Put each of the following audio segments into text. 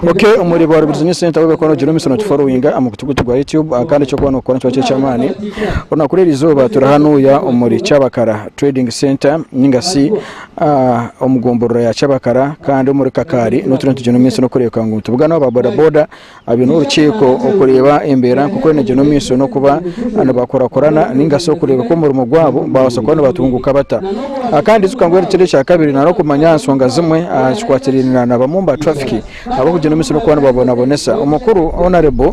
Okay, umurimo wa business center w'abakono Jerome Sonot following amukutugutu gwa YouTube kandi cyo kubona ukora cyo cyamani ona kuri rizoba turahanuya umuri cyabakara trading center ningasi umugomboro ya cyabakara kandi umuri kakari no tuntu Jerome Sonot kureka ngo tubugana aba boda abintu urukiko okureba imbera kuko ne Jerome Sonot kuba bakora ningasi okureba ko umurimo gwabo basokona batunguka bata kandi zukangwera kire cya kabiri naro kumanya nsonga zimwe kwatirirana nabamumba Trafic abo Jerome Sonot kubana babona bonesa umukuru honorable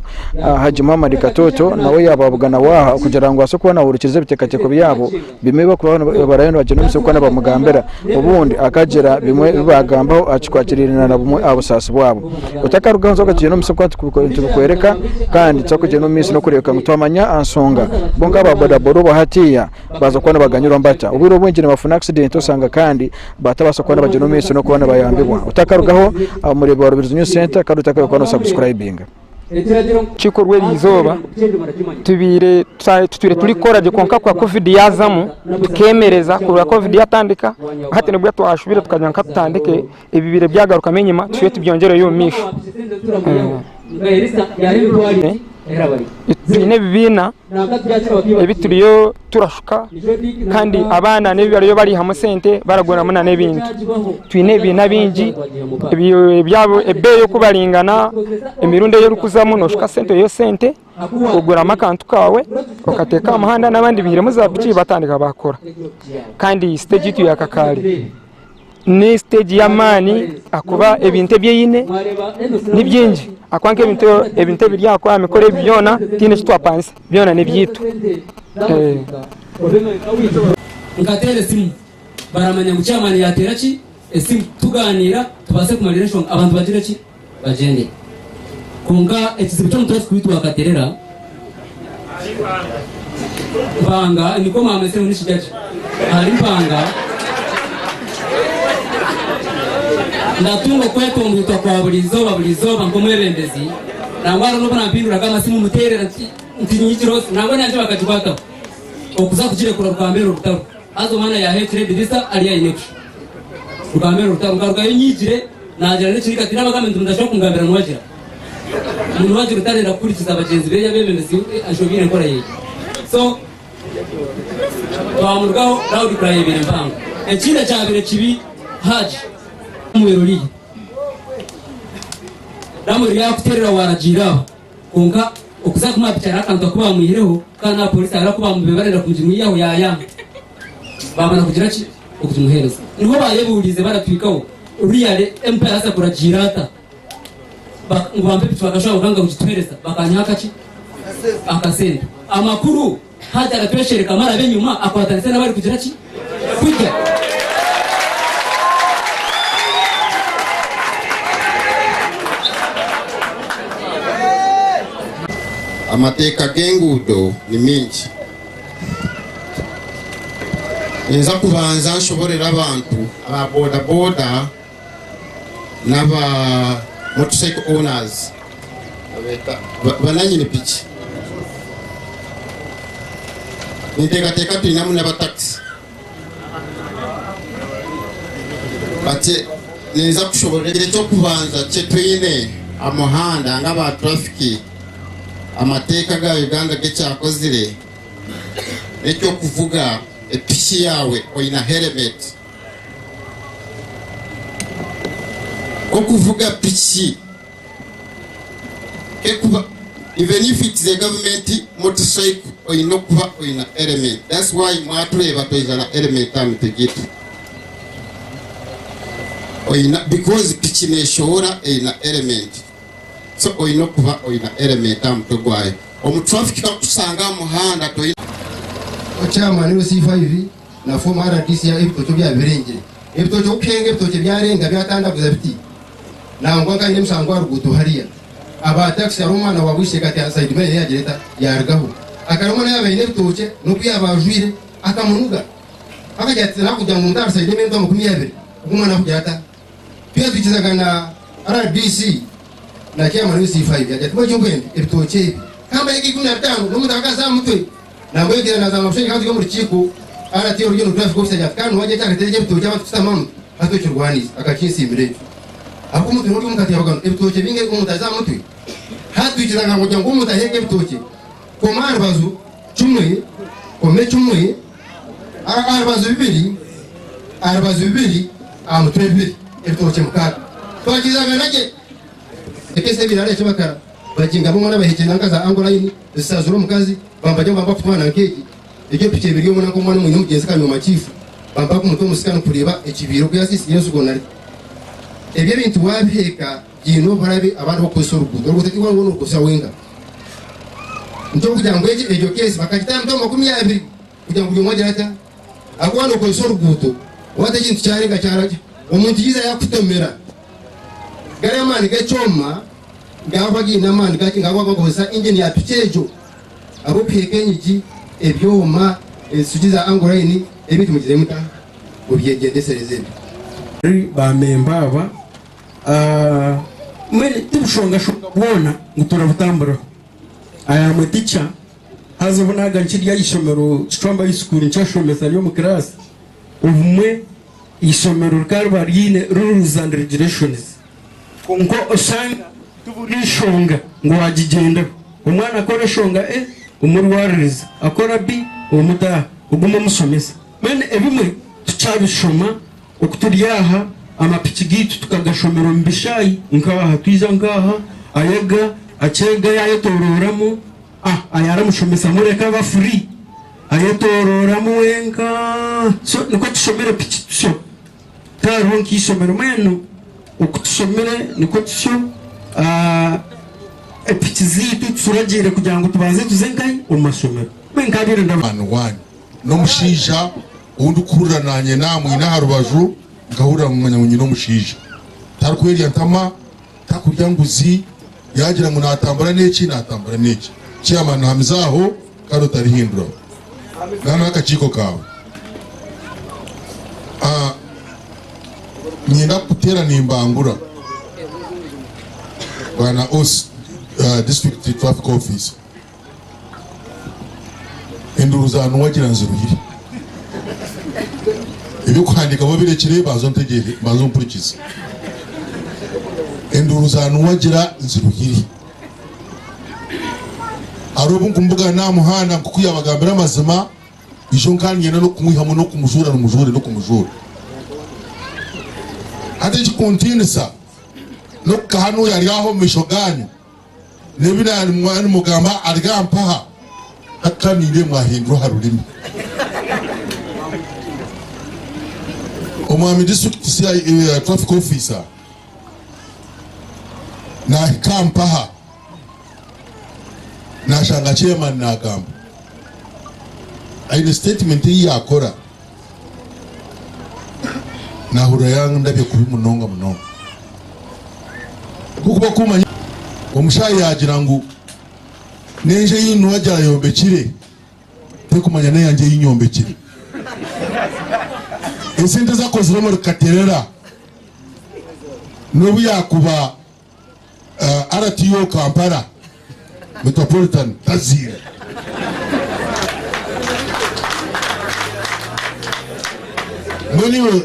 Haji Muhammad Katoto nawe yababugana waha kugira ngo asokwana urukirize bitekateko byabo bimeba kubana barayeno Jerome Sonot kubana bamugambera ubundi akagera bimwe bibagambaho acikwakirina na bumwe abusasi bwabo utakaruga nzoka Jerome Sonot kubikwereka kandi tsako Jerome Sonot kureka mutamanya ansonga bonga baboda bodo bahatiya baza kubana baganyura mbata ubiro bwengene bafuna accident osanga kandi batabasa kubana Jerome Sonot kubana bayambibwa utakarugaho umurebo wa business center kandi utakaye kubana subscribing chikorwe rizoba tubire turi kora je konka kwa covid yazamu tukemereza kura covid yatandika hati nibwo twashubira tukajya nkatandike ibibire byagaruka menyima tuye tubyongere yo misho ne bibina ebituriyo turashuka kandi abana nebyo bari hamwe sente baragora muna nebindi twine bina bingi byabo ebeyo kubalingana emirunde yo rukuzamo no shuka sente yo sente kugura makantu kawe ukateka amahanda nabandi bihire muzapiki batandika bakora kandi stage tu yakakali ni stage ya mani akuba ebinte byeyine nibyingi akwanke ebinte biri akwa amikore byona tine kitwa pansi byona nebyitu ngatere simu baramanya gucyamani yatera ki simu tuganira tubase ku relation abantu bagira ki bagende kunga ekizibu cyo mutwe kwitwa katerera banga niko mamese muri shigaje hari banga ndatungo kweto mwitwa kwa bulizoba nkomwebembezi nangwaro no banampindura kama simu muterera ntinyikiro nangwa nanje bakajibaka okuza kugire kura rwambero rutaro azo mana ya hetre dirisa ali ya ineku rwambero rutaro ngaruka yinyigire najira ne kirika tiraba kamendu ndashaka kungambira nwajira umuntu wajira utarera kurikiza abagenzi be yabembezi ashobire nkora yeye so twamurgaho Daudi Krayebere mpango ekinde cyabire kibi haji mwiruri namuri yakuterera waragira konka okuza kumapicara kanto kuba muhireho kana polisi ara kuba mubebarera kunjimu yaho yaya babana kugira ki okumuhereza niho bayeburize baratwikaho uriyale empire asa kuragirata ngo bampe bitwakashaka kanga kugitwereza bakanyaka ki akasenda amakuru hata ratweshereka mara benyuma akwatanise nabari kugira ki kujya amateka gengudo ni mingi nza kubanza nshoborera abantu aba boda n'aba motorcycle owners bananyine piki niteka tulinamu n'abataxi bate nza kushoborera cyo kubanza cye twine amuhanda ngaba Trafic amateka ga Uganda gecyakozire ecyo kuvuga epiki yawe oina helmet ko kuvuga piki ke kuba even if it's the government motorcycle oina kuba oina helmet. That's why mwatureba toizana helmet amitegitu oina because piki neshora oina helmet. So oino kuba oina element amutogwaye omutraffic akusanga muhanda to ochama ni C5 na form RDC ya ibitocho bya birengere ibitocho ukenge ibitocho byarenga byatanda kuzabiti nangwa nganye msangwa rugutu hariya aba taxi arumana wabwishe kati ya side mail ya jireta yargaho akarumana yabe ibitoche nuko yabajwire akamunuga akajyatira kujya mu ndar side mail ndo mukumiyabire umwana kujyata pia tukizaga na RDC na kia manu C5 ya jatuwa jungwende ibitoche kama yiki 15 no mutakaza mutwe na mwegera na zama msheni kandi yo muri kiku ara tiyo ryo Trafic officer ya kanu waje cyane teje ibitoche abatutamamu atocurwaniza akakisimbire akumutu n'uri mukati yabagano ebitoke binge umutaza mutwe hatwikiza ngo ngo umutahege ebitoke komar bazu chumwe kome chumwe arabazu bibiri amutwe bibiri ebitoke mukaga twakiza menake ekese birare cyabakara bakinga bo mwana bahekena nkaza angoline zisazuro mukazi bambaje bamba kutwana nkeki ibyo pike biriyo mwana ko mwana munyu mugenzi kanyu machifu bamba ku mutwe musikano kureba ekibiro kuyasisi yesu gonari ebyo bintu wabiheka gino barabe abantu bakosora urugudo rwose ngo ngo gusa wenga nto kugira ngo ejo kesi bakagita ndo 20 kugira ngo mmoja hata akwana ukosora urugudo wata kintu cyarenga cyaraje umuntu yiza yakutomera gare mani gachoma ngabagi namani gaki ngabagwa kosa engine ya pichejo abo pekenyiki ebyoma sugiza angoline ebintu mugize muta ubyegendesereze ba memba aba mwene tibishonga shonga bona ngutora butambura aya muticha hazo bonaga nchiri ya ishomero chitwamba iskuru nchashomesa lyo mu class ubumwe ishomero karba rine rules and regulations kongo osanga tuburishonga ngo wagigenda umwana akora shonga umuri waririza akora bi umuta uguma musomesa mene ebimwe tucabishoma okuturyaha amapichigitu tukagashomero mbishayi nkaha twiza ngaha ayaga achega yayetororamo ayaramushomesa mureka ba free ayetororamo wenga so niko tushomera pichitusho taronki ishomero meno okutushomere niko tusho epichizitu turagire kugira ngo tubaze tuzengaye umasomero menkabire ndabana wani no mushija undi kurura nanye namwe naharubaju ngahura mu mwanya no mushija tarkweri yantama takurya nguzi yagira ngo natambara neki chairman hamzaho karo tarihindura gana akachiko kawe nyenda kutera nimbangura bana os district traffic office induruzano wagira nziruhiri ibyo kwandika bo birekire bazo mpurikiza induruzano wagira nziruhiri arobu kumbuga na muhana kukuya bagambira amazima ijo nkanyena no kumwihamo no kumujura no kumujura ate chikontinisa no kahano yari aho mishoganyo nebira mwana mugamba argampaha akanire mwahindura harurimi omwami district traffic officer na kampaha na shanga chairman na gamba aine statement hii yakora na hura yangu ndabye kubi munonga kukuba kuma omushayi yagira ngo nenje yinu wajara yombekire te kumanya ne yanje yinyombekire esente zakozwe mu Katerera nobu yakuba RTO Kampala Metropolitan Tazira Moniwe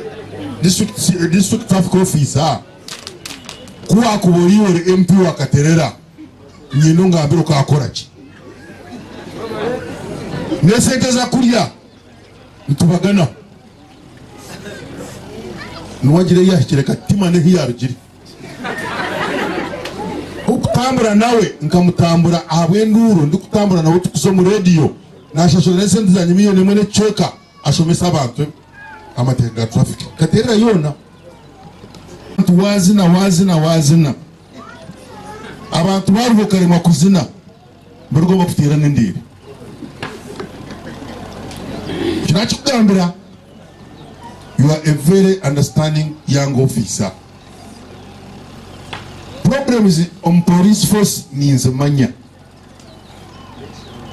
district traffic officer kuwa kuburiwe MP wa Katerera nyino ngambiro kakora ki nesente za kurya ntubagana nuwagire yahikire katima ne hiyarugire ukutambura nawe nkamutambura ahabwe nduru ndikutambura nawe tukuso mu radio nashashora nesente za nyimiyo nemwe ne cheka ashomesa abantu amateka traffic Katerera yona wazina abantu baruvukare makuzina murgo bafitira n'indiri kinachikambira you are a very understanding young officer. Problem is on police force means manya.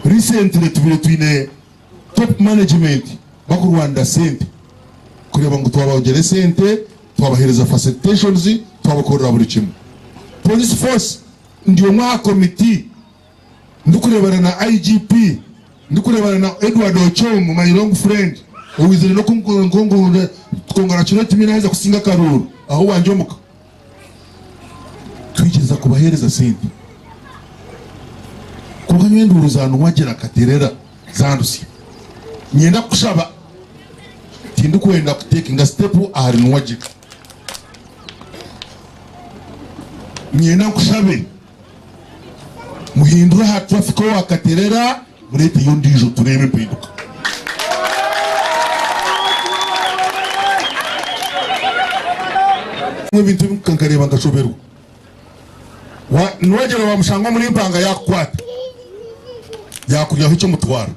Recently tubire top management bakurwanda sente kureba ngo twabagere sente twabahereza facilitations twabakorera buri kimwe. Police force ndio mwa committee ndukurebana na IGP ndukurebana na Edward Ochomo my long friend uwizere no kongora congratulate mina heza kusinga karuru aho wanjomuka kubahereza sente kuba nyenduru zanu wagera Katerera zandusi nyenda kushaba tindu kwenda kutekinga step ahari nwajika nyenda kushabe muhindura ha Trafic wa Katerera murete yondijo tureme pinduka mwe bintu kankareba ngashoberwa nwagera wa mushango muri mpanga yakwata yakuryaho icyo mutwara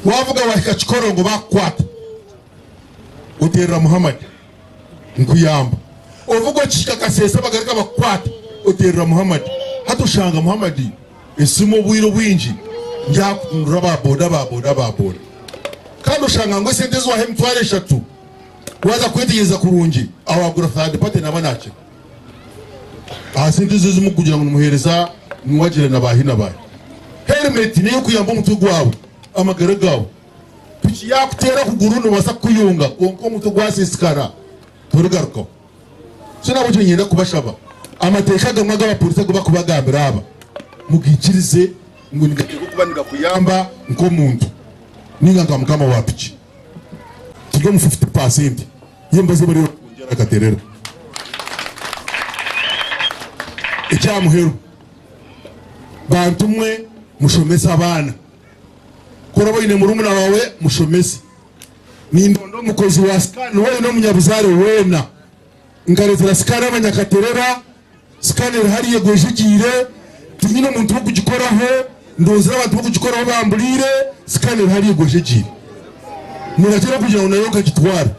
wavuga wahika chikorongo bakwata uterera Muhammad nkuyamba uvuga chika kasesa bagarika bakwata uterera Muhammad hatushanga Muhammad esimo bwiro bwinji njakundura baboda kandi ushanga ngo sente zo wahe mtware 3 waza kwetegeza kurungi awagura third party nabanache sente zo kugira ngo muhereza nwagire nabahina baye helmet niyo kuyamba umutugu wawe amagara gawe kuki yakutera kuguru no wasa kuyunga konko umutugu wasisikara turugaruko sina buje nyenda kubashaba amateka gamwe g'abapolisi kuba kubagambira aba mugikirize ngo nigatego kubanika kuyamba nko muntu ninga mukama wapiki tugo mu 50% yembaze bari kongera Katerera icyamuhero bantumwe mushomesa abana kurabo ine murumuna wawe mushomese ni ndondo mukozi wa scan wewe no munyabuzare wena ngarezera scan abanyakaterera scanner hariye gwejigire tunyine umuntu wo kugikoraho ndozera abantu bo kugikoraho bamburire scanner hariye gwejigire murakira kugira ngo nayo kagitwara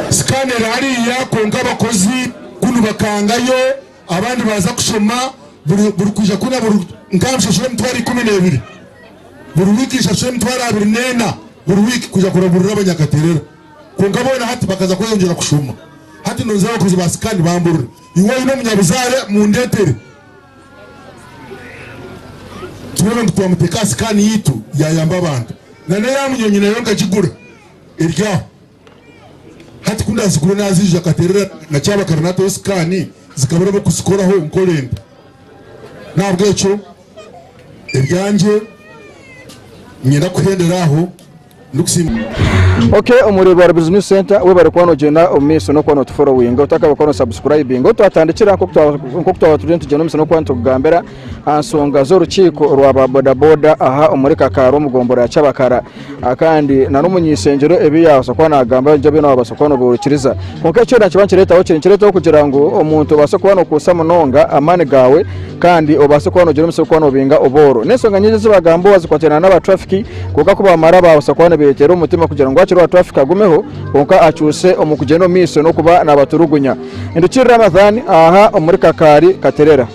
scanner hariya konka abakozi kunu bakangayo abandi baza kushoma buri kuja kuna buri ngamshashwe mtwari 12 buri wiki shashwe mtwari 24 buri wiki kuja kuraburira abanyakaterera kungabona hati bakaza kuyongera kushuma hati nozaba kuzi basikani bambura iwe ino munyabuzare mu ndetere tuwe ngo twamuteka sikani yitu yayamba abantu nane yamunyonyi nayo ngakigura irya hati kunda zikuru nazije Katerera na cyaba karanato sikani zikabura bo kusikoraho unkorenda nabwo echo iryanje nyenda kuhenderaho ndukusima okay umuriro wa business center we bari kwano jena omiso no kwano following utaka bakono subscribing utatandikira nko twatudente jena omiso no kwanto kugambera ansonga z'urukiko rwa boda aha umurika karo mugombora cyabakara akandi na n'umunyisengero ebi yaso kwana agamba njabe no basokono burukiriza konke cyo nakibankireta aho kireta kugira ngo umuntu basokono kusamunonga amane gawe kandi obasokono jena omiso kwano binga oboro nesonga nyinyi zibagambo wazikwatena n'aba Trafic kuko kuba mara basokono betero umutima kugira ngo akiro Trafic agumeho konka acyuse omukugendo miso no kuba nabaturugunya indukira Ramadhan aha umurika kari Katerera.